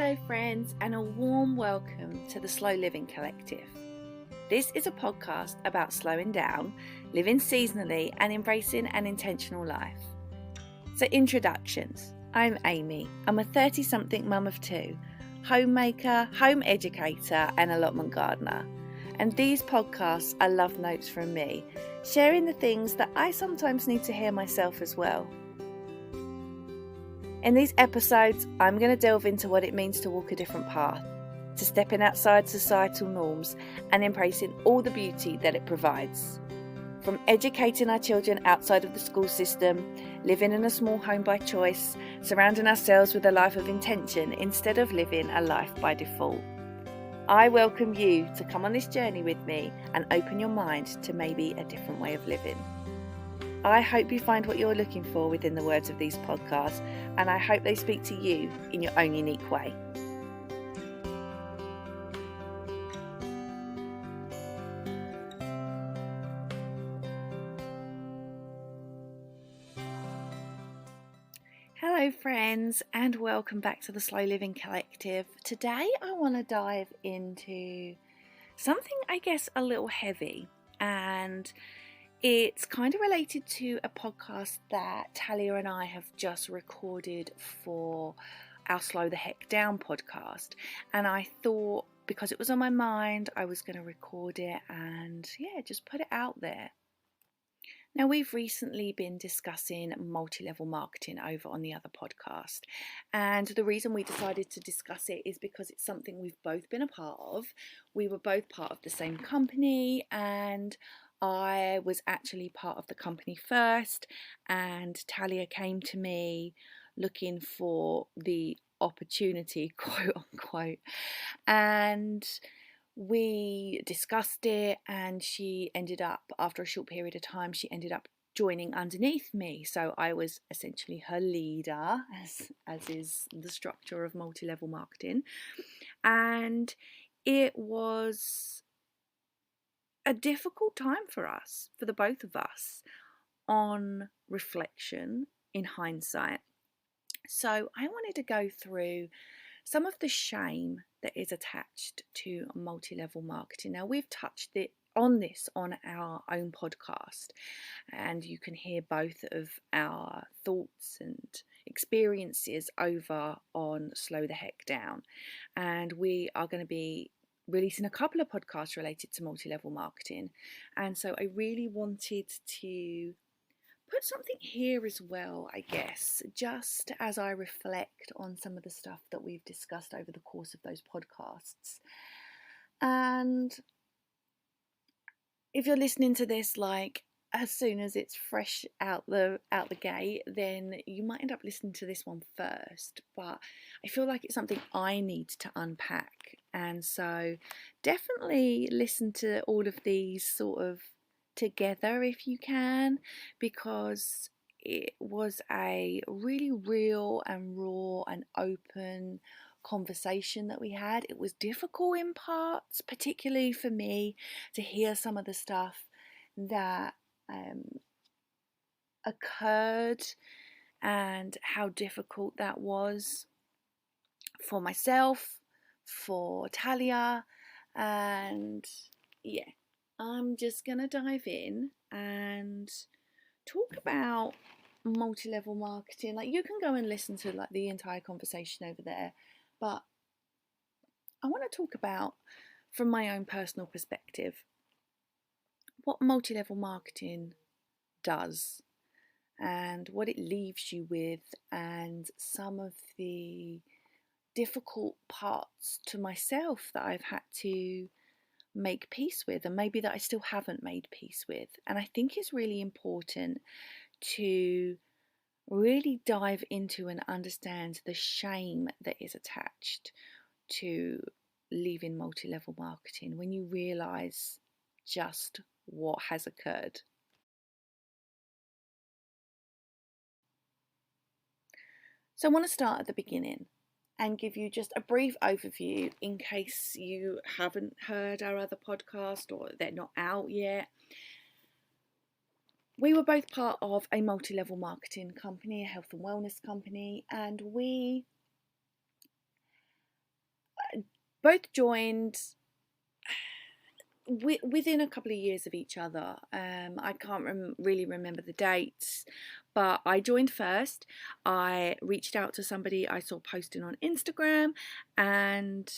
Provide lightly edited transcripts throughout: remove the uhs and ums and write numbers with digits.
Hello friends, and a warm welcome to the Slow Living Collective. This is a podcast about slowing down, living seasonally and embracing an intentional life. So introductions. I'm Amy. I'm a 30-something mum of two, homemaker, home educator and allotment gardener. And these podcasts are love notes from me, sharing the things that I sometimes need to hear myself as well. In these episodes, I'm going to delve into what it means to walk a different path, to stepping outside societal norms and embracing all the beauty that it provides. From educating our children outside of the school system, living in a small home by choice, surrounding ourselves with a life of intention instead of living a life by default. I welcome you to come on this journey with me and open your mind to maybe a different way of living. I hope you find what you're looking for within the words of these podcasts, and I hope they speak to you in your own unique way. Hello friends, and welcome back to the Slow Living Collective. Today I want to dive into something I guess a little heavy, and it's kind of related to a podcast that Talia and I have just recorded for our Slow the Heck Down podcast. And I thought, because it was on my mind, I was going to record it and just put it out there. Now, we've recently been discussing multi-level marketing over on the other podcast. And the reason we decided to discuss it is because it's something we've both been a part of. We were both part of the same company, and I was actually part of the company first, and Talia came to me looking for the opportunity, quote unquote, and we discussed it, and she ended up, after a short period of time, she ended up joining underneath me. So I was essentially her leader, as is the structure of multi-level marketing, and it was a difficult time for us, for the both of us, on reflection in hindsight. So I wanted to go through some of the shame that is attached to multi-level marketing. Now, we've touched on this on our own podcast, and you can hear both of our thoughts and experiences over on Slow the Heck Down. And we are going to be releasing a couple of podcasts related to multi-level marketing, and so I really wanted to put something here as well, I guess, just as I reflect on some of the stuff that we've discussed over the course of those podcasts. And if you're listening to this like as soon as it's fresh out the gate, then you might end up listening to this one first, but I feel like it's something I need to unpack. And so definitely listen to all of these sort of together if you can, because it was a really real and raw and open conversation that we had. It was difficult in parts, particularly for me, to hear some of the stuff that occurred and how difficult that was for myself, for Talia, and I'm just gonna dive in and talk about multi-level marketing. Like, you can go and listen to like the entire conversation over there, but I want to talk about, from my own personal perspective, what multi-level marketing does and what it leaves you with, and some of the difficult parts to myself that I've had to make peace with, and maybe that I still haven't made peace with. And I think it's really important to really dive into and understand the shame that is attached to leaving multi-level marketing when you realise just what has occurred. So I want to start at the beginning and give you just a brief overview in case you haven't heard our other podcast or they're not out yet. We were both part of a multi-level marketing company, a health and wellness company, and we both joined within a couple of years of each other. I can't really remember the dates, but I joined first. I reached out to somebody I saw posting on Instagram, and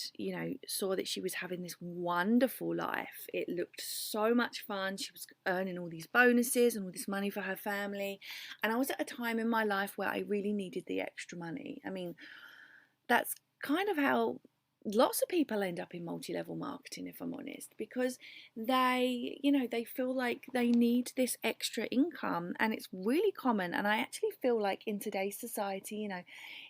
saw that she was having this wonderful life. It looked so much fun. She was earning all these bonuses and all this money for her family, and I was at a time in my life where I really needed the extra money. I mean, that's kind of how lots of people end up in multi-level marketing, if I'm honest, because they feel like they need this extra income, and it's really common. And I actually feel like in today's society,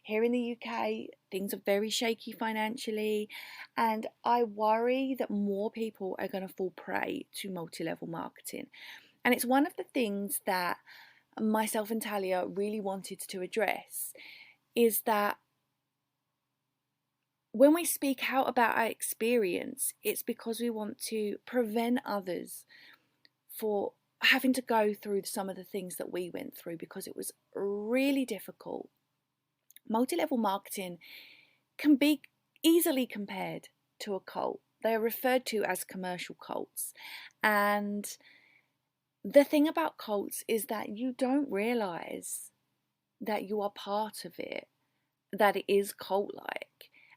here in the UK, things are very shaky financially, and I worry that more people are going to fall prey to multi-level marketing. And it's one of the things that myself and Talia really wanted to address, is that when we speak out about our experience, it's because we want to prevent others for having to go through some of the things that we went through, because it was really difficult. Multi-level marketing can be easily compared to a cult. They are referred to as commercial cults. And the thing about cults is that you don't realize that you are part of it, that it is cult-like,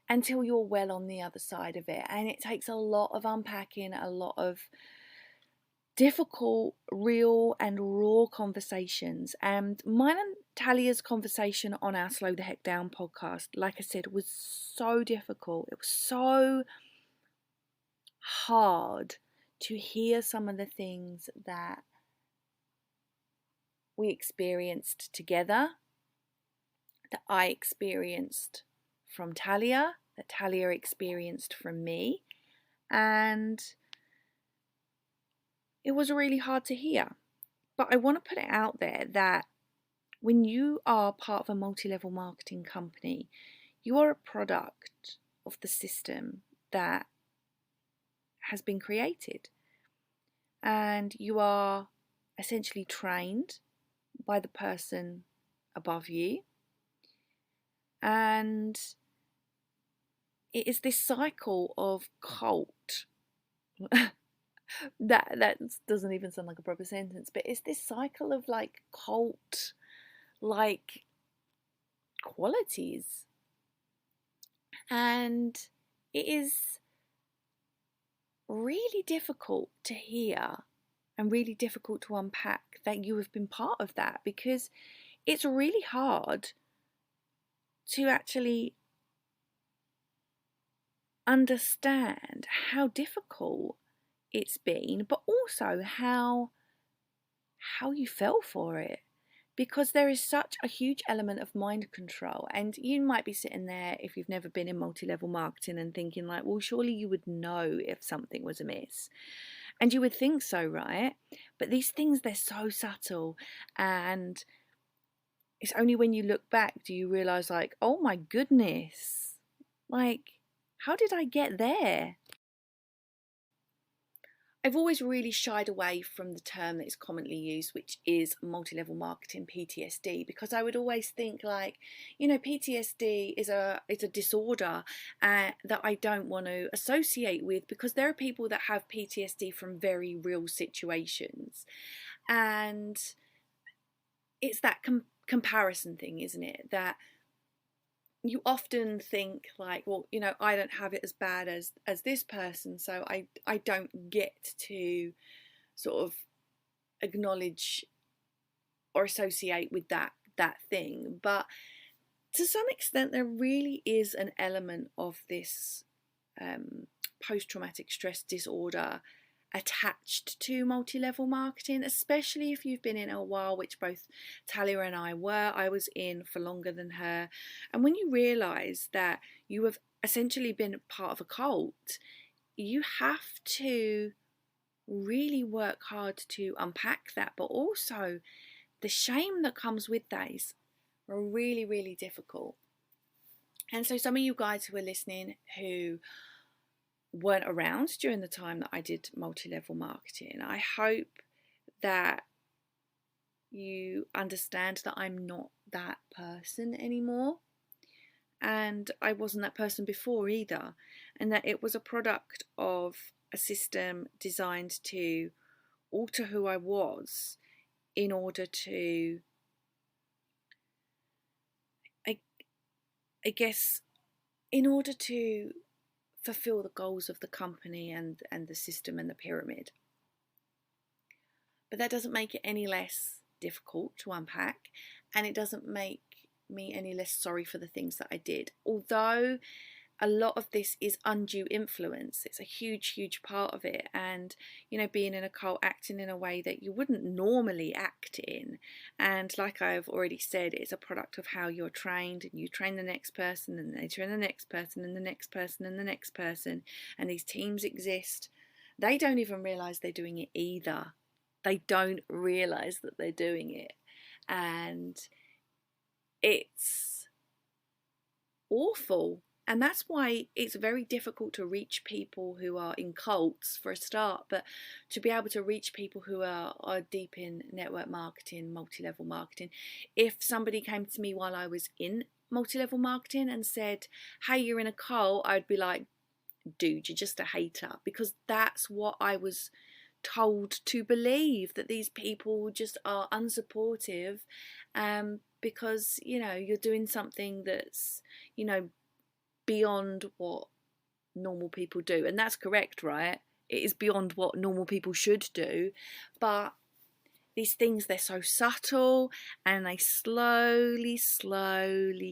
until you're well on the other side of it. And it takes a lot of unpacking, a lot of difficult, real and raw conversations. And mine and Talia's conversation on our Slow the Heck Down podcast, like I said, was so difficult. It was so hard to hear some of the things that we experienced together, that I experienced from Talia, that Talia experienced from me, and it was really hard to hear. But I want to put it out there that when you are part of a multi-level marketing company, you are a product of the system that has been created, and you are essentially trained by the person above you, and it is this cycle of cult that doesn't even sound like a proper sentence, but it's this cycle of like cult like qualities, and it is really difficult to hear and really difficult to unpack that you have been part of that, because it's really hard to actually understand how difficult it's been, but also how you fell for it, because there is such a huge element of mind control. And you might be sitting there, if you've never been in multi-level marketing, and thinking like, well, surely you would know if something was amiss. And you would think so, right? But these things, they're so subtle, and it's only when you look back do you realize, like, oh my goodness, like, how did I get there? I've always really shied away from the term that is commonly used, which is multi-level marketing PTSD, because I would always think like, PTSD is a disorder that I don't want to associate with, because there are people that have PTSD from very real situations, and it's that comparison thing, isn't it? That you often think like, well, I don't have it as bad as this person, so I don't get to sort of acknowledge or associate with that thing. But to some extent, there really is an element of this post-traumatic stress disorder attached to multi-level marketing, especially if you've been in a while, which both Talia and I were. I was in for longer than her. And when you realise that you have essentially been part of a cult, you have to really work hard to unpack that. But also the shame that comes with that is really, really difficult. And so some of you guys who are listening who weren't around during the time that I did multi-level marketing, I hope that you understand that I'm not that person anymore, and I wasn't that person before either, and that it was a product of a system designed to alter who I was in order to, I, I guess, in order to fulfill the goals of the company and the system and the pyramid. But that doesn't make it any less difficult to unpack, and it doesn't make me any less sorry for the things that I did. Although a lot of this is undue influence, it's a huge part of it. And being in a cult, acting in a way that you wouldn't normally act in, and like I've already said, it's a product of how you're trained, and you train the next person, and they train the next person, and the next person, and the next person, and these teams exist. They don't even realize they're doing it either. They don't realize that they're doing it, and it's awful. And that's why it's very difficult to reach people who are in cults, for a start, but to be able to reach people who are deep in network marketing, multi-level marketing. If somebody came to me while I was in multi-level marketing and said, hey, you're in a cult, I'd be like, dude, you're just a hater, because that's what I was told to believe, that these people just are unsupportive, because you're doing something that's beyond what normal people do. And that's correct, right? It is beyond what normal people should do. But these things, they're so subtle, and they slowly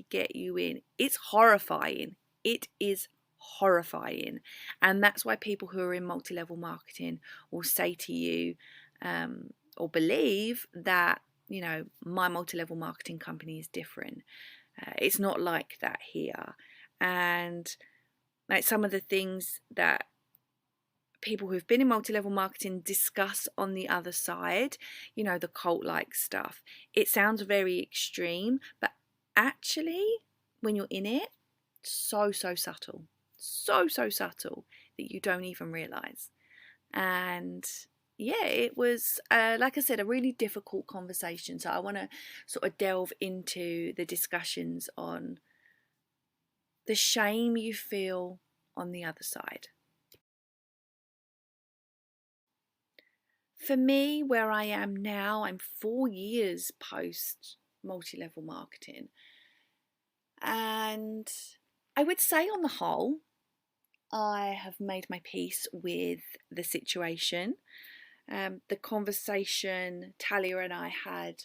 get you in. It's horrifying. It is horrifying. And that's why people who are in multi-level marketing will say to you, or believe that, my multi-level marketing company is different. It's not like that here. And like some of the things that people who've been in multi-level marketing discuss on the other side, the cult-like stuff, it sounds very extreme, but actually when you're in it, so subtle, so subtle that you don't even realize. And yeah, it was, like I said, a really difficult conversation. So I want to sort of delve into the discussions on the shame you feel on the other side. For me, where I am now, I'm 4 years post multi-level marketing. And I would say on the whole, I have made my peace with the situation. The conversation Talia and I had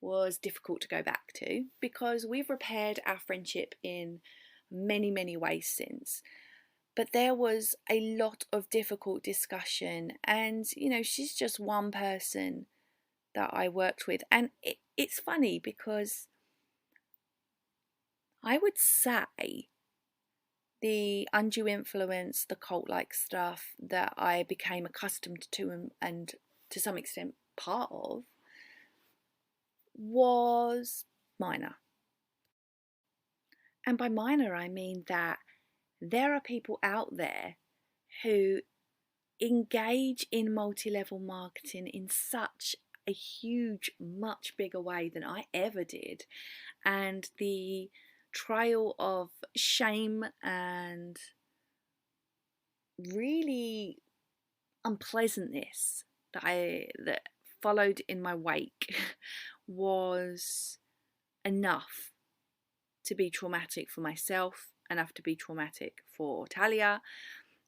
was difficult to go back to, because we've repaired our friendship in many ways since. But there was a lot of difficult discussion, and she's just one person that I worked with. And it's funny, because I would say the undue influence, the cult-like stuff that I became accustomed to and to some extent part of, was minor. And by minor, I mean that there are people out there who engage in multi-level marketing in such a huge, much bigger way than I ever did. And the trail of shame and really unpleasantness that followed in my wake was enough to be traumatic for myself, enough to be traumatic for Talia.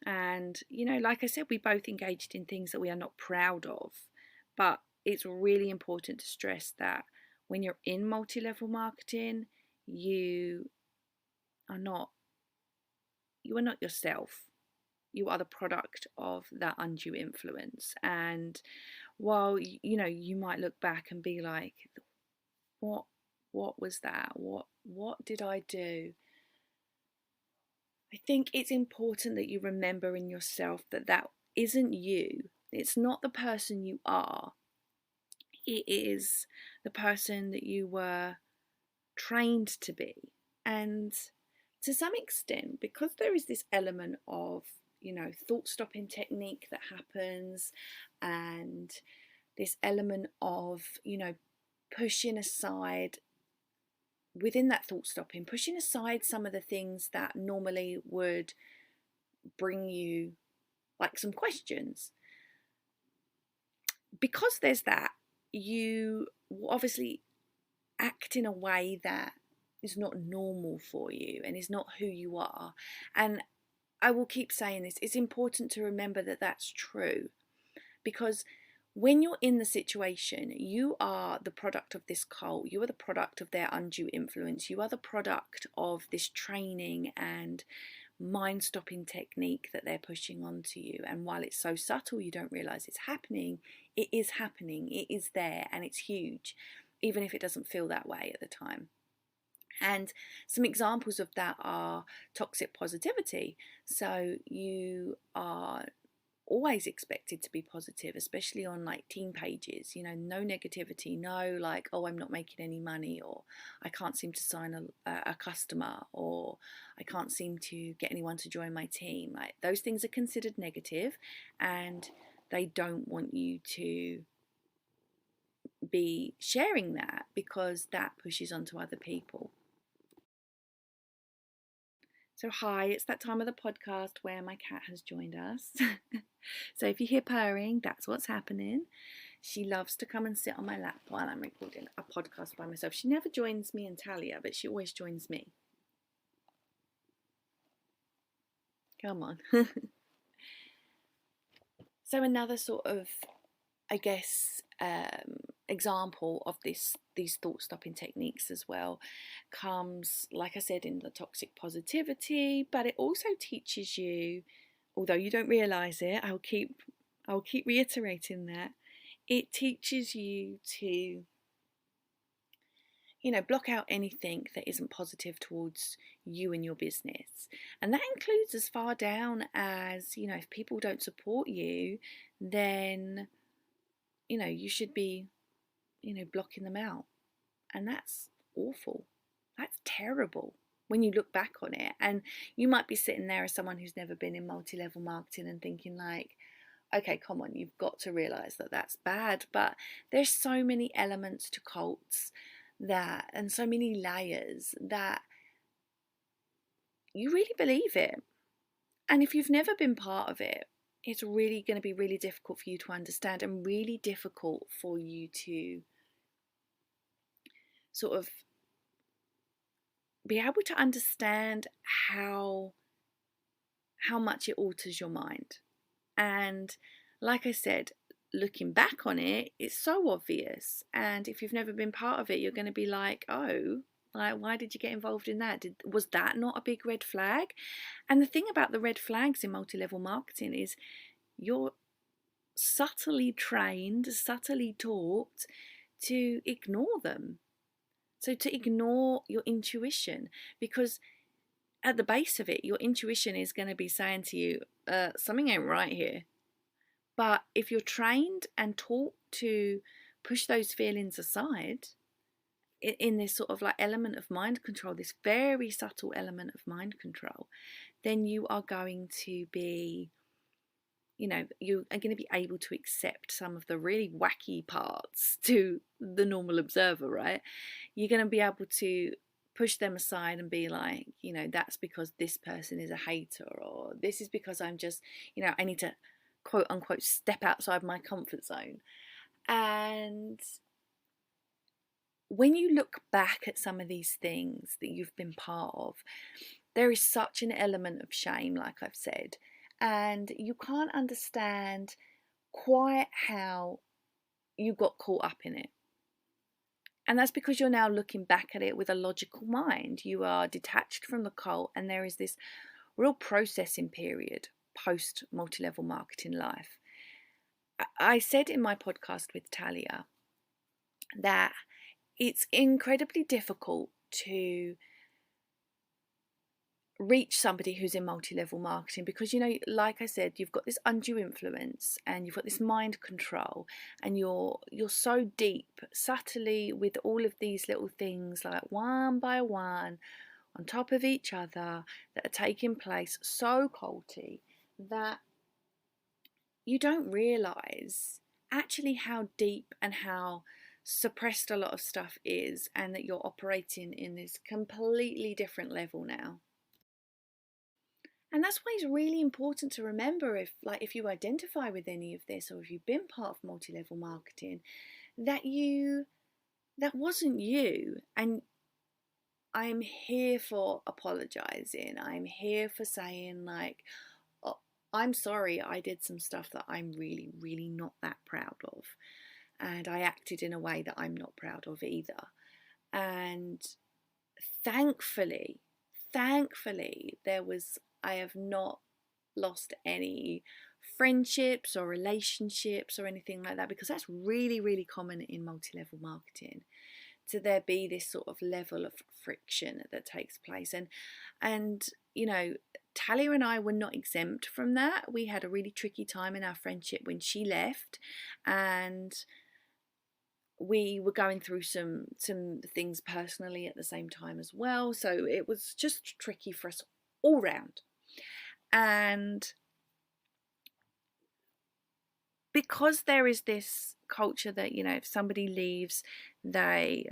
And like I said, we both engaged in things that we are not proud of. But it's really important to stress that when you're in multi-level marketing, you are not yourself. You are the product of that undue influence. And while you might look back and be like, what was that? What did I do? I think it's important that you remember in yourself that isn't you. It's not the person you are. It is the person that you were trained to be. And to some extent, because there is this element of, thought stopping technique that happens, and this element of, pushing aside within that thought stopping, pushing aside some of the things that normally would bring you like some questions. Because there's that, you will obviously act in a way that is not normal for you and is not who you are. And I will keep saying this, it's important to remember that that's true, because when you're in the situation, you are the product of this cult, you are the product of their undue influence, you are the product of this training and mind-stopping technique that they're pushing onto you. And while it's so subtle you don't realize it's happening, it is happening, it is there, and it's huge, even if it doesn't feel that way at the time. And some examples of that are toxic positivity. So you are always expected to be positive, especially on like teen pages, you know, no negativity, no like, oh, I'm not making any money, or I can't seem to sign a customer, or I can't seem to get anyone to join my team. Like, those things are considered negative, and they don't want you to be sharing that, because that pushes onto other people. So hi, it's that time of the podcast where my cat has joined us. So if you hear purring, that's what's happening. She loves to come and sit on my lap while I'm recording a podcast by myself. She never joins me and Talia, but she always joins me. Come on. So another sort of, I guess, example of these thought stopping techniques as well comes, like I said, in the toxic positivity, but it also teaches you, although you don't realize it, I'll keep reiterating that, it teaches you to, you know, block out anything that isn't positive towards you and your business. And that includes as far down as, you know, if people don't support you, then, you know, you should be, you know, blocking them out. And that's awful. That's terrible when you look back on it. And you might be sitting there as someone who's never been in multi-level marketing and thinking like, okay, come on, you've got to realize that that's bad. But there's so many elements to cults that, and so many layers, that you really believe it. And if you've never been part of it, it's really going to be really difficult for you to understand, and really difficult for you to sort of be able to understand how much it alters your mind. And like I said, looking back on it, it's so obvious. And if you've never been part of it, you're going to be like, oh, like, why did you get involved in that? Was that not a big red flag? And the thing about the red flags in multi-level marketing is you're subtly trained, subtly taught to ignore them. So to ignore your intuition, because at the base of it, your intuition is going to be saying to you, something ain't right here. But if you're trained and taught to push those feelings aside, in this sort of like element of mind control, this very subtle element of mind control, then you are going to be, you know, you are going to be able to accept some of the really wacky parts to the normal observer, right? You're going to be able to push them aside and be like, you know, that's because this person is a hater, or this is because I'm just, you know, I need to quote unquote step outside my comfort zone. And when you look back at some of these things that you've been part of, there is such an element of shame, like I've said, and you can't understand quite how you got caught up in it. And that's because you're now looking back at it with a logical mind. You are detached from the cult, and there is this real processing period post multi-level marketing life. I said in my podcast with Talia that it's incredibly difficult to reach somebody who's in multi-level marketing, because, you know, like I said, you've got this undue influence and you've got this mind control, and you're so deep subtly with all of these little things, like one by one on top of each other, that are taking place so culty that you don't realize actually how deep and how suppressed a lot of stuff is, and that you're operating in this completely different level now. And that's why it's really important to remember, if you identify with any of this, or if you've been part of multi-level marketing, that wasn't you. And I'm here for apologizing. I'm here for saying, like, oh, I'm sorry, I did some stuff that I'm really, really not that proud of. And I acted in a way that I'm not proud of either. And thankfully, I have not lost any friendships or relationships or anything like that, because that's really, really common in multi-level marketing, to there be this sort of level of friction that takes place. And Talia and I were not exempt from that. We had a really tricky time in our friendship when she left, and we were going through some things personally at the same time as well. So it was just tricky for us all round. And because there is this culture that, if somebody leaves, they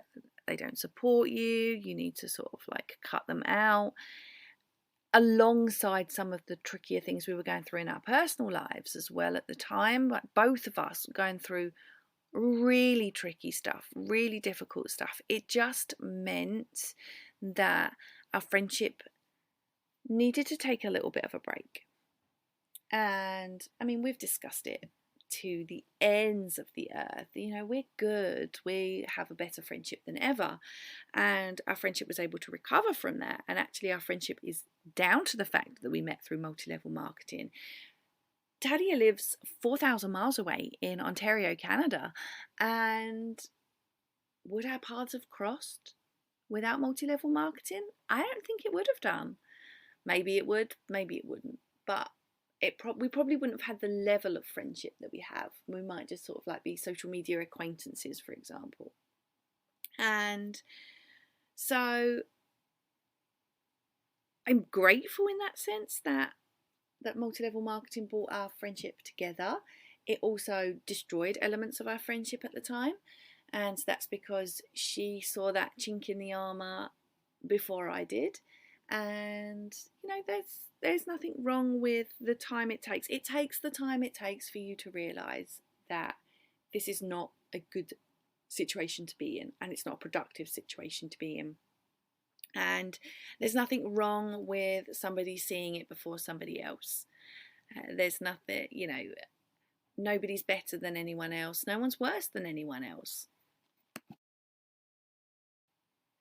don't support you, you need to sort of like cut them out, alongside some of the trickier things we were going through in our personal lives as well at the time. Like, both of us going through really tricky stuff, really difficult stuff. It just meant that our friendship needed to take a little bit of a break. And I mean, we've discussed it to the ends of the earth. We're good. We have a better friendship than ever. And our friendship was able to recover from that. And actually, our friendship is down to the fact that we met through multi-level marketing. Talia lives 4,000 miles away in Ontario, Canada. And would our paths have crossed without multi-level marketing? I don't think it would have done. Maybe it would, maybe it wouldn't. But we probably wouldn't have had the level of friendship that we have. We might just sort of like be social media acquaintances, for example. And so I'm grateful in that sense that multi-level marketing brought our friendship together. It also destroyed elements of our friendship at the time. And that's because she saw that chink in the armour before I did. And there's nothing wrong with the time it takes. It takes the time it takes for you to realise that this is not a good situation to be in, and it's not a productive situation to be in. And there's nothing wrong with somebody seeing it before somebody else. There's nothing, nobody's better than anyone else. No one's worse than anyone else.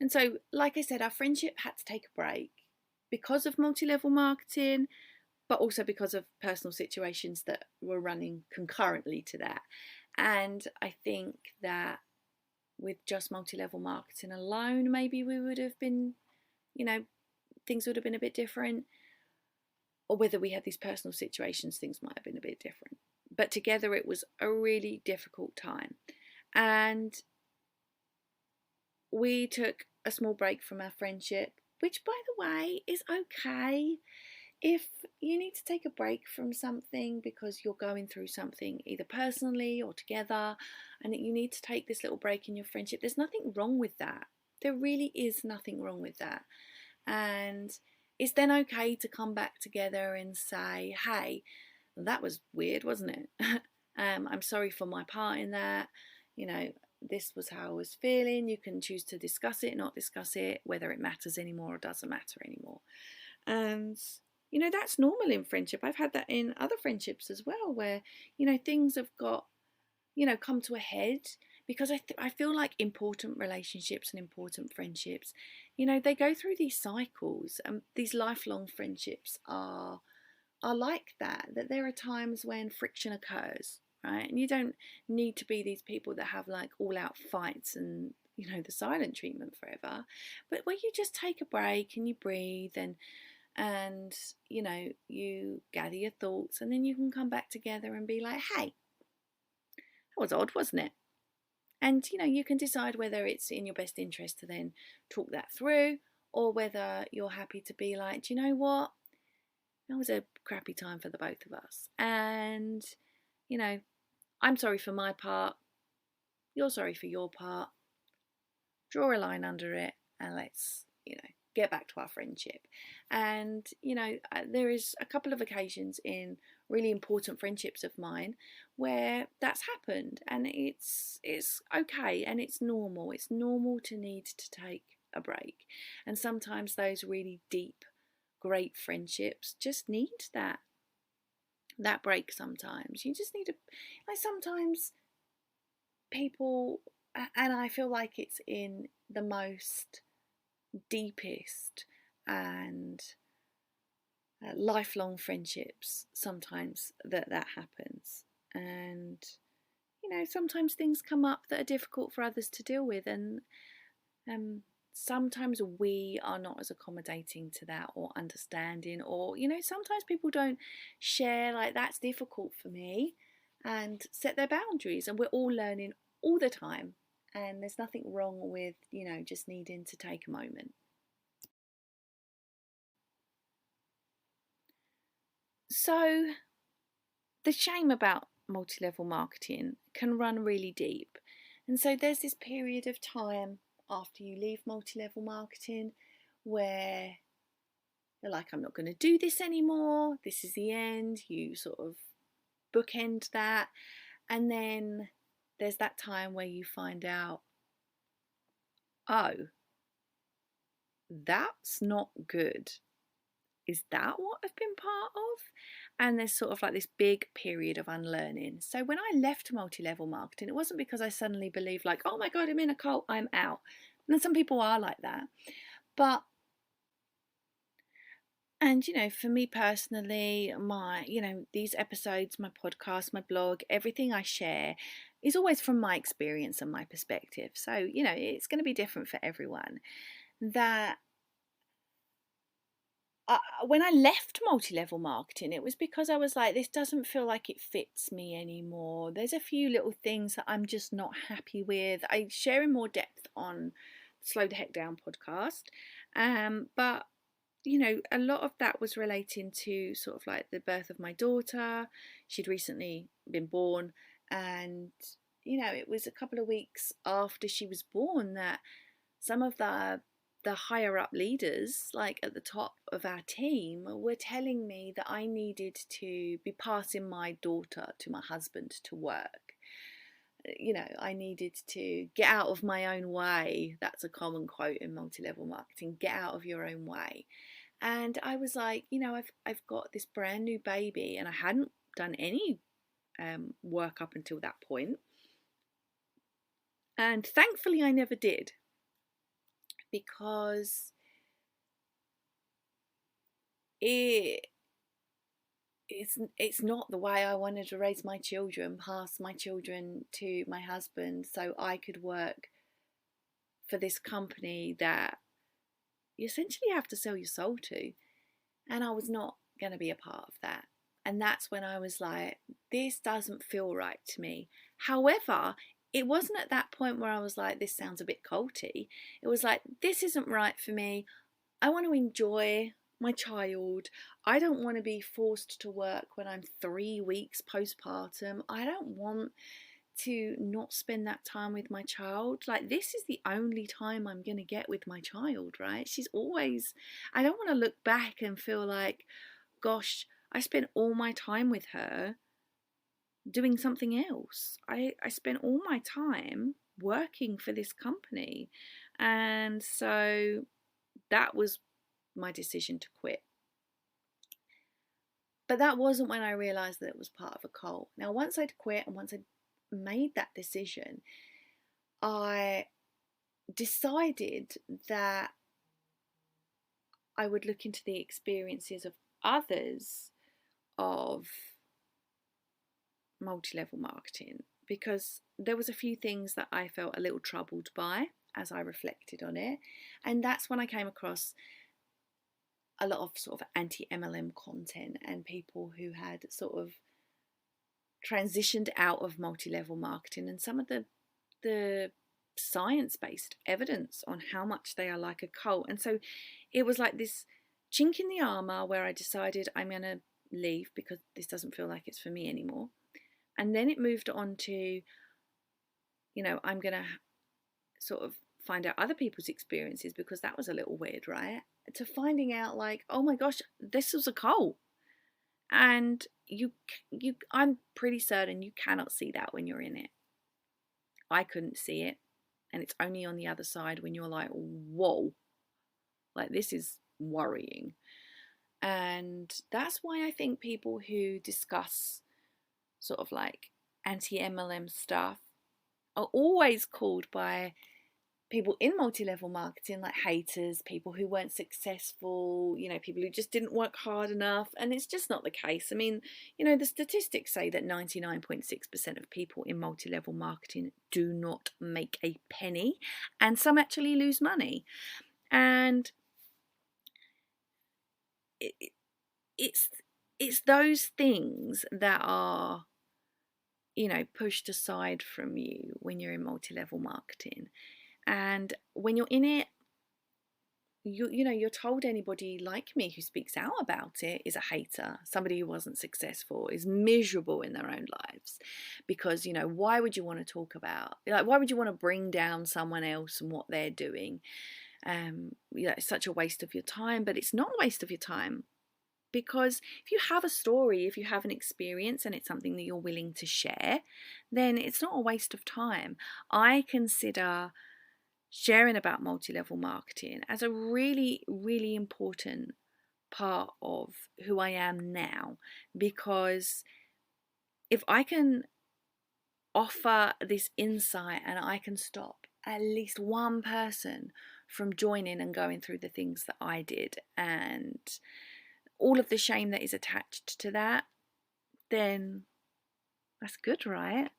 And so, like I said, our friendship had to take a break because of multi-level marketing, but also because of personal situations that were running concurrently to that. And I think that with just multi-level marketing alone, maybe we would have been, things would have been a bit different. Or whether we had these personal situations, things might have been a bit different. But together it was a really difficult time. And we took a small break from our friendship, which, by the way, is okay. If you need to take a break from something because you're going through something either personally or together, and you need to take this little break in your friendship, there's nothing wrong with that. There really is nothing wrong with that. And it's then okay to come back together and say, hey, that was weird, wasn't it? I'm sorry for my part in that. This was how I was feeling. You can choose to discuss it, not discuss it, whether it matters anymore or doesn't matter anymore. And, that's normal in friendship. I've had that in other friendships as well, where, things have got, come to a head, because I feel like important relationships and important friendships, they go through these cycles. These lifelong friendships are like that there are times when friction occurs. Right? And you don't need to be these people that have like all out fights and, the silent treatment forever. But where you just take a break and you breathe and you gather your thoughts, and then you can come back together and be like, hey, that was odd, wasn't it? And, you can decide whether it's in your best interest to then talk that through, or whether you're happy to be like, do you know what? That was a crappy time for the both of us. And, I'm sorry for my part. you're sorry for your part, draw a line under it, and let's, get back to our friendship. And, there is a couple of occasions in really important friendships of mine where that's happened, and it's okay, and it's normal. It's normal to need to take a break. And sometimes those really deep, great friendships just need that break. Sometimes you just need to, sometimes people, and I feel like it's in the most deepest and lifelong friendships sometimes that happens. And sometimes things come up that are difficult for others to deal with, and sometimes we are not as accommodating to that or understanding, or sometimes people don't share, like, that's difficult for me, and set their boundaries. And we're all learning all the time, and there's nothing wrong with just needing to take a moment. So the shame about multi-level marketing can run really deep. And so there's this period of time after you leave multi-level marketing where you're like, I'm not going to do this anymore. This is the end. You sort of bookend that. And then there's that time where you find out, oh, that's not good. Is that what I've been part of? And there's sort of like this big period of unlearning. So when I left multi-level marketing, it wasn't because I suddenly believed, like, oh my God, I'm in a cult, I'm out. And some people are like that. But, and for me personally, my, these episodes, my podcast, my blog, everything I share is always from my experience and my perspective. So, it's going to be different for everyone. That when I left multi-level marketing, it was because I was like, this doesn't feel like it fits me anymore. There's a few little things that I'm just not happy with. I share in more depth on Slow the Heck Down podcast. But, a lot of that was relating to sort of like the birth of my daughter. She'd recently been born, and, it was a couple of weeks after she was born that some of the higher up leaders, like at the top of our team, were telling me that I needed to be passing my daughter to my husband to work. I needed to get out of my own way. That's a common quote in multi-level marketing: get out of your own way. And I was like, I've got this brand new baby, and I hadn't done any work up until that point. And thankfully I never did, because it's not the way I wanted to raise my children, pass my children to my husband so I could work for this company that you essentially have to sell your soul to. And I was not going to be a part of that. And that's when I was like, this doesn't feel right to me. However, it wasn't at that point where I was like, this sounds a bit culty. It was like, this isn't right for me. I want to enjoy my child. I don't want to be forced to work when I'm 3 weeks postpartum. I don't want to not spend that time with my child. Like, this is the only time I'm going to get with my child, right? She's always, I don't want to look back and feel like, gosh, I spent all my time with her doing something else. I spent all my time working for this company. And so that was my decision to quit. But that wasn't when I realised that it was part of a cult. Now, once I'd quit and once I'd made that decision, I decided that I would look into the experiences of others of multi-level marketing, because there was a few things that I felt a little troubled by as I reflected on it. And that's when I came across a lot of sort of anti-MLM content and people who had sort of transitioned out of multi-level marketing, and some of the science-based evidence on how much they are like a cult. And so it was like this chink in the armor where I decided I'm going to leave because this doesn't feel like it's for me anymore. And then it moved on to, I'm going to sort of find out other people's experiences, because that was a little weird, right? To finding out like, oh my gosh, this was a cult. And I'm pretty certain you cannot see that when you're in it. I couldn't see it. And it's only on the other side when you're like, whoa, like this is worrying. And that's why I think people who discuss sort of like anti-MLM stuff are always called by people in multi-level marketing like haters, people who weren't successful, people who just didn't work hard enough. And it's just not the case. I mean, the statistics say that 99.6% of people in multi-level marketing do not make a penny, and some actually lose money. And it's those things that are pushed aside from you when you're in multi-level marketing. And when you're in it, you're told anybody like me who speaks out about it is a hater, somebody who wasn't successful, is miserable in their own lives. Because why would you want to talk about, like, why would you want to bring down someone else and what they're doing? It's such a waste of your time. But it's not a waste of your time, because if you have a story, if you have an experience and it's something that you're willing to share, then it's not a waste of time. I consider sharing about multi-level marketing as a really, really important part of who I am now. Because if I can offer this insight and I can stop at least one person from joining and going through the things that I did, and all of the shame that is attached to that, then that's good, right?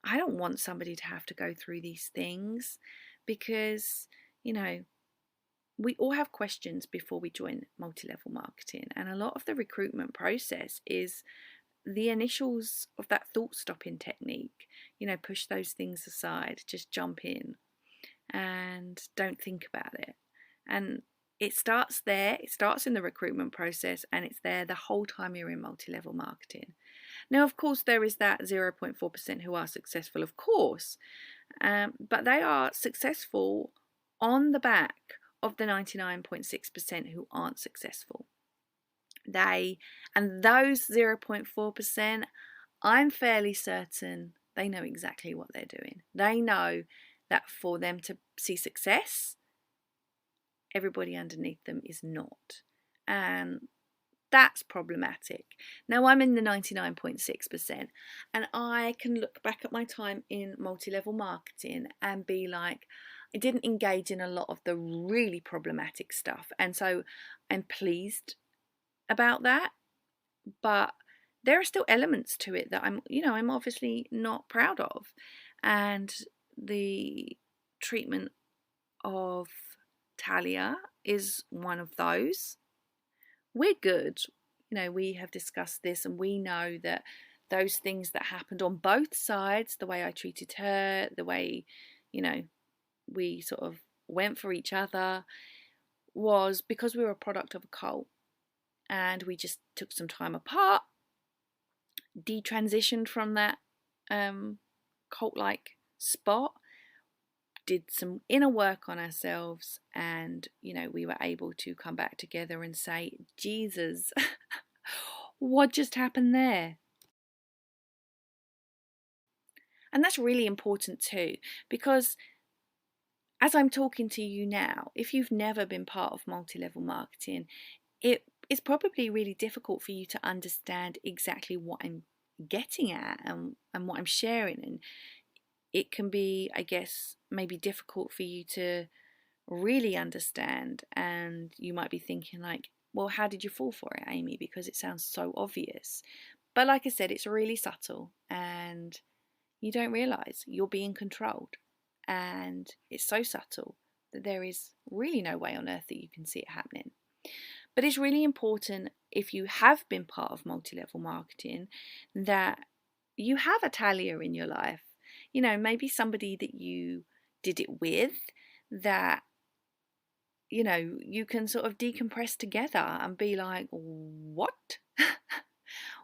I don't want somebody to have to go through these things, because, we all have questions before we join multi-level marketing. And a lot of the recruitment process is the initials of that thought stopping technique. Push those things aside, just jump in and don't think about it. And it starts there, it starts in the recruitment process, and it's there the whole time you're in multi-level marketing. Now, of course, there is that 0.4% who are successful, of course, but they are successful on the back of the 99.6% who aren't successful. And those 0.4%, I'm fairly certain they know exactly what they're doing. They know that for them to see success, everybody underneath them is not. And that's problematic. Now, I'm in the 99.6%, and I can look back at my time in multi-level marketing and be like, I didn't engage in a lot of the really problematic stuff. And so I'm pleased about that. But there are still elements to it that I'm obviously not proud of. And the treatment of Talia is one of those. We're good. We have discussed this, and we know that those things that happened on both sides, the way I treated her, the way, we sort of went for each other, was because we were a product of a cult. And we just took some time apart, detransitioned from that cult-like spot, did some inner work on ourselves, and we were able to come back together and say, Jesus, what just happened there? And that's really important too, because as I'm talking to you now, if you've never been part of multi-level marketing, it's probably really difficult for you to understand exactly what I'm getting at and what I'm sharing. And it can be, I guess, maybe difficult for you to really understand. And you might be thinking like, well, how did you fall for it, Amy? Because it sounds so obvious. But like I said, it's really subtle, and you don't realise you're being controlled. And it's so subtle that there is really no way on earth that you can see it happening. But it's really important, if you have been part of multi-level marketing, that you have a Talia in your life. Maybe somebody that you did it with, that you can sort of decompress together and be like, what?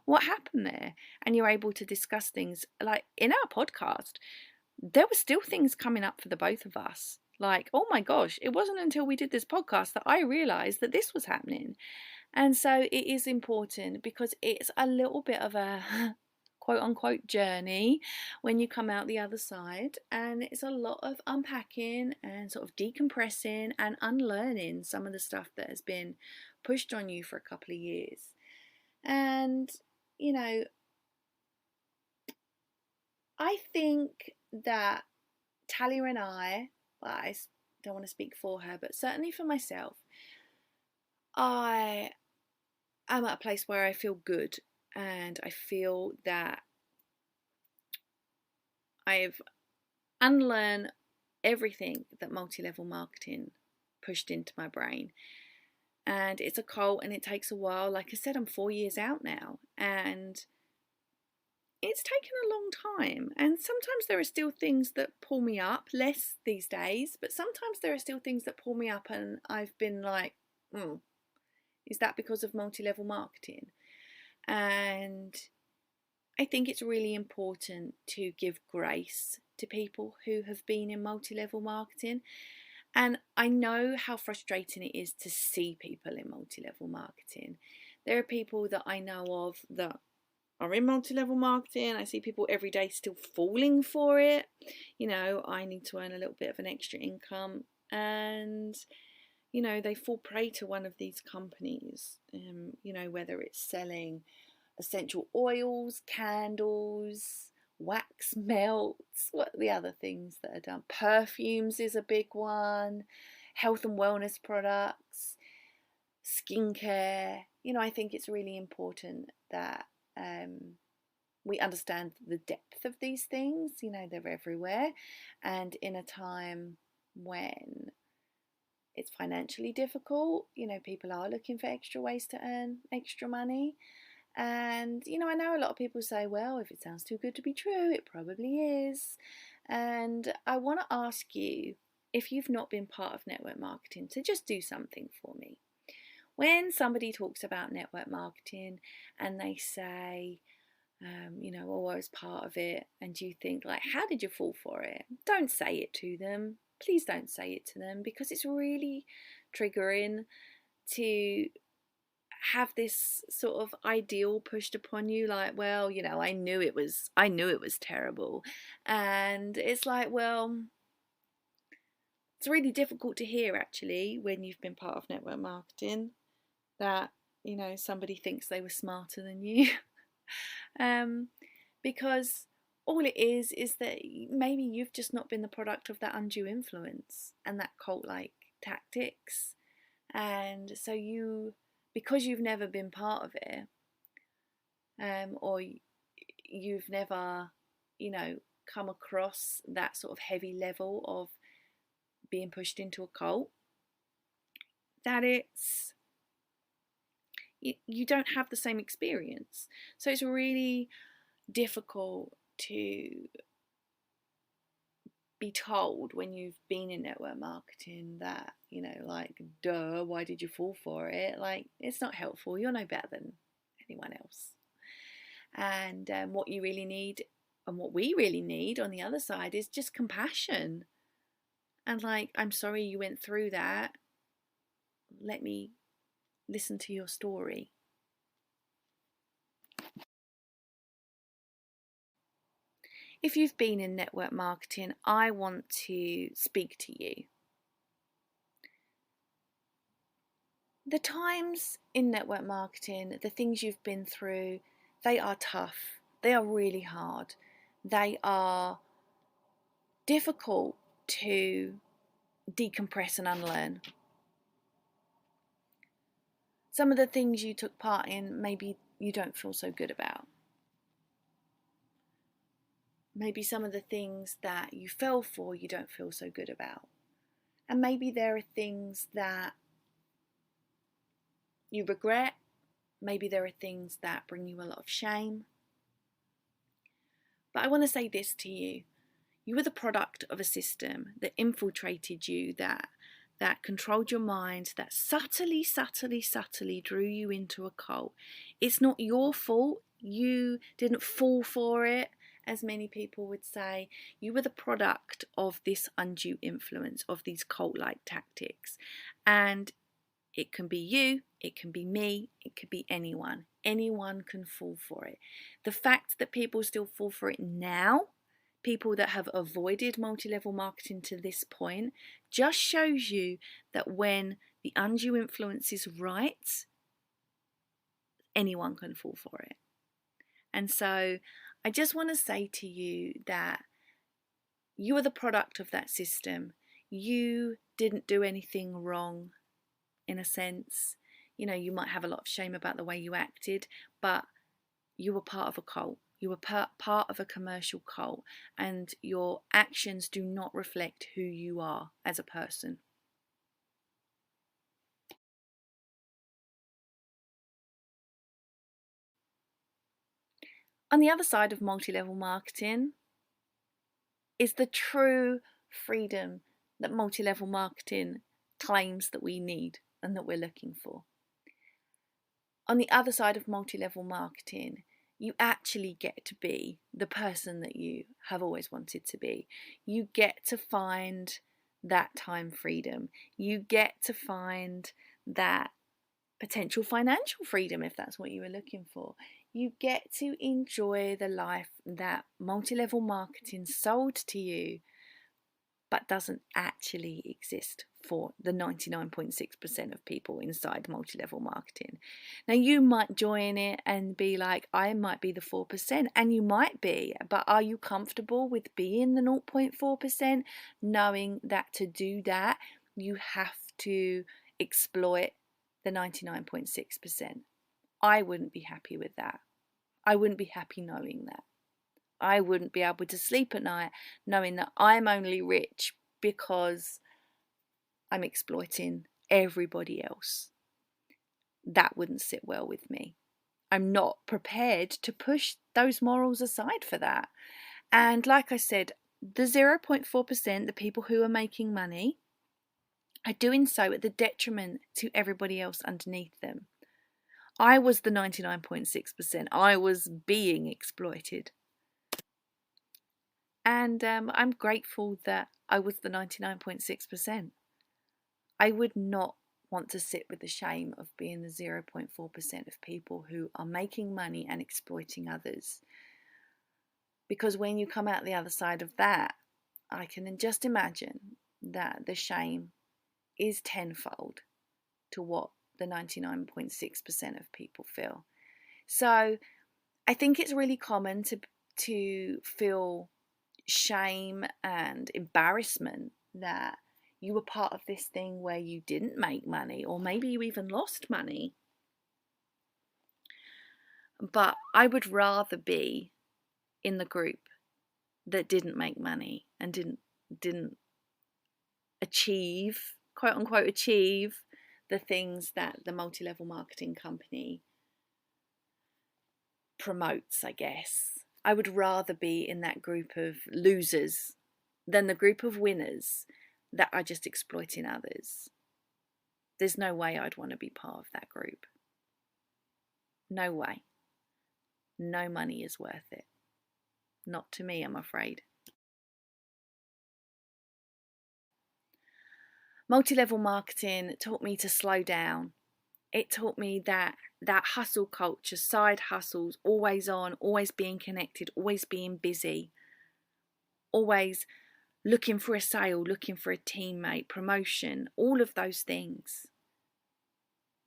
What happened there? And you're able to discuss things like in our podcast. there were still things coming up for the both of us. Like, oh my gosh, it wasn't until we did this podcast that I realized that this was happening. And so it is important because it's a little bit of a quote unquote journey when you come out the other side. And it's a lot of unpacking and sort of decompressing and unlearning some of the stuff that has been pushed on you for a couple of years. And, you know, I think that Talia and I, well, I don't want to speak for her, but certainly for myself, I am at a place where I feel good and I feel that I've unlearned everything that multi-level marketing pushed into my brain. And it's a cult and it takes a while. Like I said, I'm 4 years out now and it's taken a long time. And sometimes there are still things that pull me up, less these days, but sometimes there are still things that pull me up and I've been like, is that because of multi-level marketing? And I think it's really important to give grace to people who have been in multi-level marketing. And I know how frustrating it is to see people in multi-level marketing. There are people that I know of that are in multi-level marketing. I see people every day still falling for it. You know, I need to earn a little bit of an extra income. And, you know, they fall prey to one of these companies, you know, whether it's selling essential oils, candles, wax melts, what are the other things that are done? Perfumes is a big one, health and wellness products, skincare. You know, I think it's really important that we understand the depth of these things. You know, they're everywhere. And in a time when it's financially difficult, you know, people are looking for extra ways to earn extra money. And, you know, I know a lot of people say, well, if it sounds too good to be true, it probably is. And I want to ask you, if you've not been part of network marketing, to just do something for me. When somebody talks about network marketing and they say, you know, oh, I was part of it, and you think, like, how did you fall for it? Don't say it to them. Please don't say it to them, because it's really triggering to have this sort of ideal pushed upon you, like, well, you know, I knew it was terrible. And it's like, well, it's really difficult to hear actually when you've been part of network marketing that, you know, somebody thinks they were smarter than you. Because all it is that maybe you've just not been the product of that undue influence and that cult-like tactics. And so because you've never been part of it, or you've never, you know, come across that sort of heavy level of being pushed into a cult, that you don't have the same experience. So it's really difficult to be told when you've been in network marketing that, you know, like, duh, why did you fall for it? Like, it's not helpful. You're no better than anyone else. And what you really need, and what we really need on the other side, is just compassion. And like, I'm sorry you went through that. Let me listen to your story. If you've been in network marketing, I want to speak to you. The times in network marketing, the things you've been through, they are tough. They are really hard. They are difficult to decompress and unlearn. Some of the things you took part in, maybe you don't feel so good about. Maybe some of the things that you fell for, you don't feel so good about. And maybe there are things that you regret. Maybe there are things that bring you a lot of shame. But I want to say this to you. You were the product of a system that infiltrated you, that controlled your mind, that subtly drew you into a cult. It's not your fault. You didn't fall for it as many people would say, you were the product of this undue influence, of these cult-like tactics. And it can be you, it can be me, it could be anyone. Anyone can fall for it. The fact that people still fall for it now, people that have avoided multi-level marketing to this point, just shows you that when the undue influence is right, anyone can fall for it. And so I just want to say to you that you are the product of that system. You didn't do anything wrong, in a sense. You know, you might have a lot of shame about the way you acted, but you were part of a cult. You were part of a commercial cult, and your actions do not reflect who you are as a person. On the other side of multi-level marketing is the true freedom that multi-level marketing claims that we need and that we're looking for. On the other side of multi-level marketing, you actually get to be the person that you have always wanted to be. You get to find that time freedom. You get to find that potential financial freedom if that's what you were looking for. You get to enjoy the life that multi-level marketing sold to you, but doesn't actually exist for the 99.6% of people inside multi-level marketing. Now, you might join it and be like, I might be the 4%, and you might be, but are you comfortable with being the 0.4%, knowing that to do that, you have to exploit the 99.6%? I wouldn't be happy with that. I wouldn't be happy knowing that. I wouldn't be able to sleep at night knowing that I'm only rich because I'm exploiting everybody else. That wouldn't sit well with me. I'm not prepared to push those morals aside for that. And like I said, the 0.4%, the people who are making money, are doing so at the detriment to everybody else underneath them. I was the 99.6%. I was being exploited. And I'm grateful that I was the 99.6%. I would not want to sit with the shame of being the 0.4% of people who are making money and exploiting others. Because when you come out the other side of that, I can just imagine that the shame is tenfold to what the 99.6% of people feel. So I think it's really common to feel shame and embarrassment that you were part of this thing where you didn't make money, or maybe you even lost money. But I would rather be in the group that didn't make money and didn't achieve, quote unquote, achieve the things that the multi-level marketing company promotes, I guess. I would rather be in that group of losers than the group of winners that are just exploiting others. There's no way I'd want to be part of that group. No way. No money is worth it. Not to me, I'm afraid. Multi-level marketing taught me to slow down. It taught me that hustle culture, side hustles, always on, always being connected, always being busy, always looking for a sale, looking for a teammate, promotion, all of those things.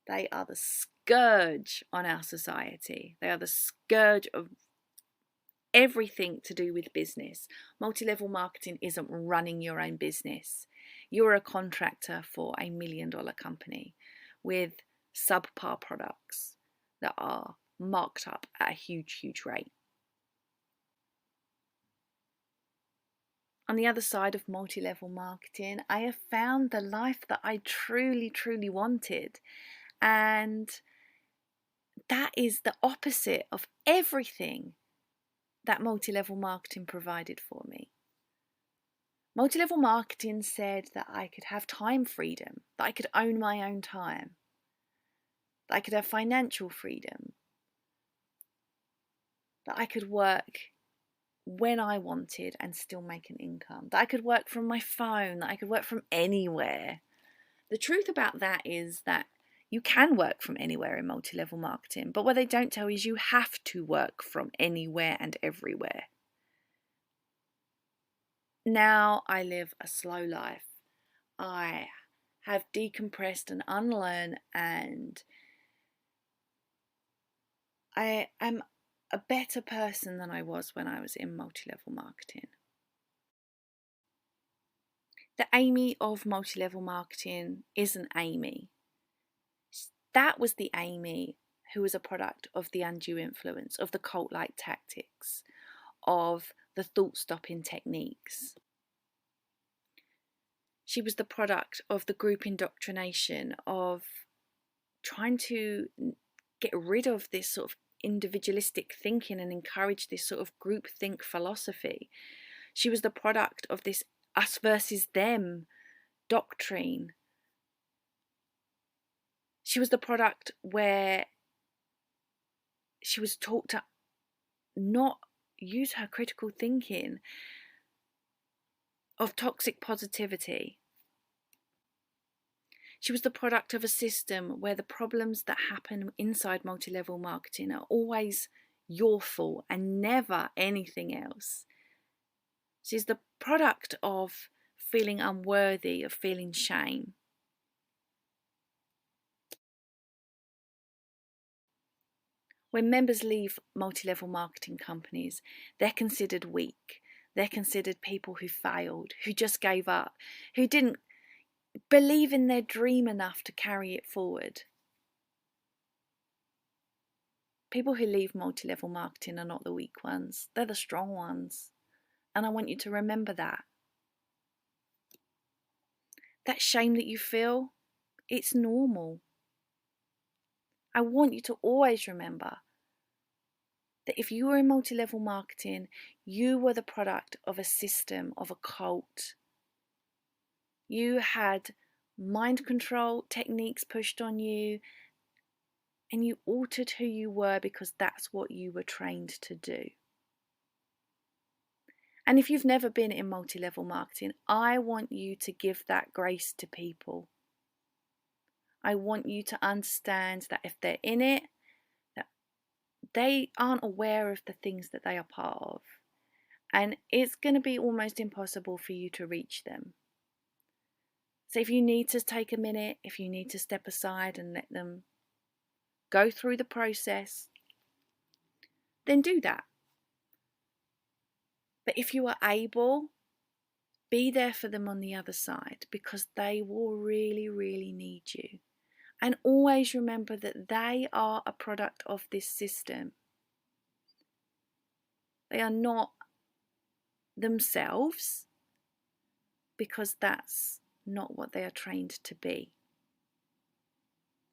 They are the scourge on our society. They are the scourge of everything to do with business. Multi-level marketing isn't running your own business. You're a contractor for $1 million company with subpar products that are marked up at a huge, huge rate. On the other side of multi-level marketing, I have found the life that I truly, truly wanted. And that is the opposite of everything that multi-level marketing provided for me. Multi-level marketing said that I could have time freedom, that I could own my own time, that I could have financial freedom, that I could work when I wanted and still make an income, that I could work from my phone, that I could work from anywhere. The truth about that is that you can work from anywhere in multi-level marketing, but what they don't tell you is you have to work from anywhere and everywhere. Now I live a slow life. I have decompressed and unlearned, and I am a better person than I was when I was in multi-level marketing. The Amy of multi-level marketing isn't Amy. That was the Amy who was a product of the undue influence, of the cult-like tactics, of the thought-stopping techniques. She was the product of the group indoctrination, of trying to get rid of this sort of individualistic thinking and encourage this sort of groupthink philosophy. She was the product of this us versus them doctrine. She was the product where she was taught to not use her critical thinking, of toxic positivity. She was the product of a system where the problems that happen inside multi-level marketing are always your fault and never anything else. She's the product of feeling unworthy, of feeling shame. When members leave multi-level marketing companies, they're considered weak. They're considered people who failed, who just gave up, who didn't believe in their dream enough to carry it forward. People who leave multi-level marketing are not the weak ones. They're the strong ones. And I want you to remember that. That shame that you feel, it's normal. I want you to always remember that if you were in multi-level marketing, you were the product of a system, of a cult. You had mind control techniques pushed on you, and you altered who you were because that's what you were trained to do. And if you've never been in multi-level marketing, I want you to give that grace to people. I want you to understand that if they're in it, that they aren't aware of the things that they are part of. And it's going to be almost impossible for you to reach them. So if you need to take a minute, if you need to step aside and let them go through the process, then do that. But if you are able, be there for them on the other side, because they will really, really need you. And always remember that they are a product of this system. They are not themselves, because that's not what they are trained to be.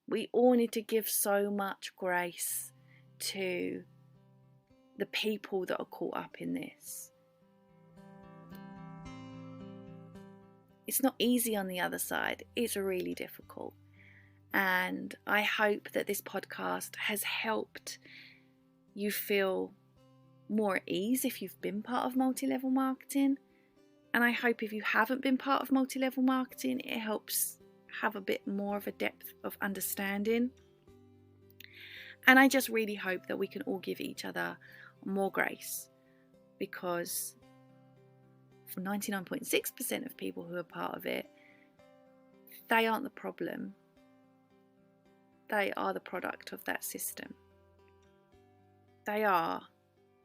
We all need to give so much grace to the people that are caught up in this. It's not easy on the other side. It's really difficult. And I hope that this podcast has helped you feel more at ease if you've been part of multi-level marketing. And I hope if you haven't been part of multi-level marketing, it helps have a bit more of a depth of understanding. And I just really hope that we can all give each other more grace, because for 99.6% of people who are part of it, they aren't the problem. They are the product of that system. They are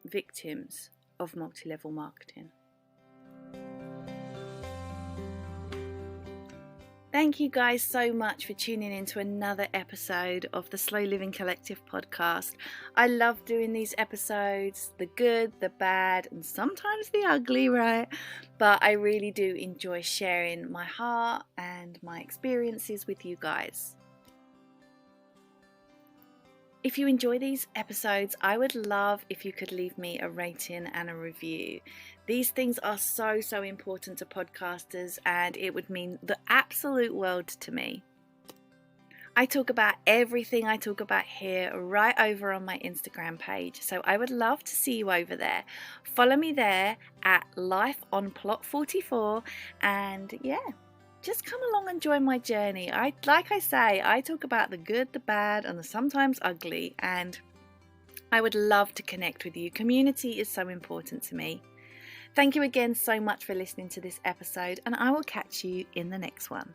victims of multi-level marketing. Thank you guys so much for tuning in to another episode of the Slow Living Collective podcast. I love doing these episodes, the good, the bad, and sometimes the ugly, right? But I really do enjoy sharing my heart and my experiences with you guys. If you enjoy these episodes, I would love if you could leave me a rating and a review. These things are so important to podcasters, and it would mean the absolute world to me. I talk about everything I talk about here right over on my Instagram page. So I would love to see you over there. Follow me there at Life on Plot 44. And yeah, just come along and join my journey. Like I say, I talk about the good, the bad, and the sometimes ugly. And I would love to connect with you. Community is so important to me. Thank you again so much for listening to this episode, and I will catch you in the next one.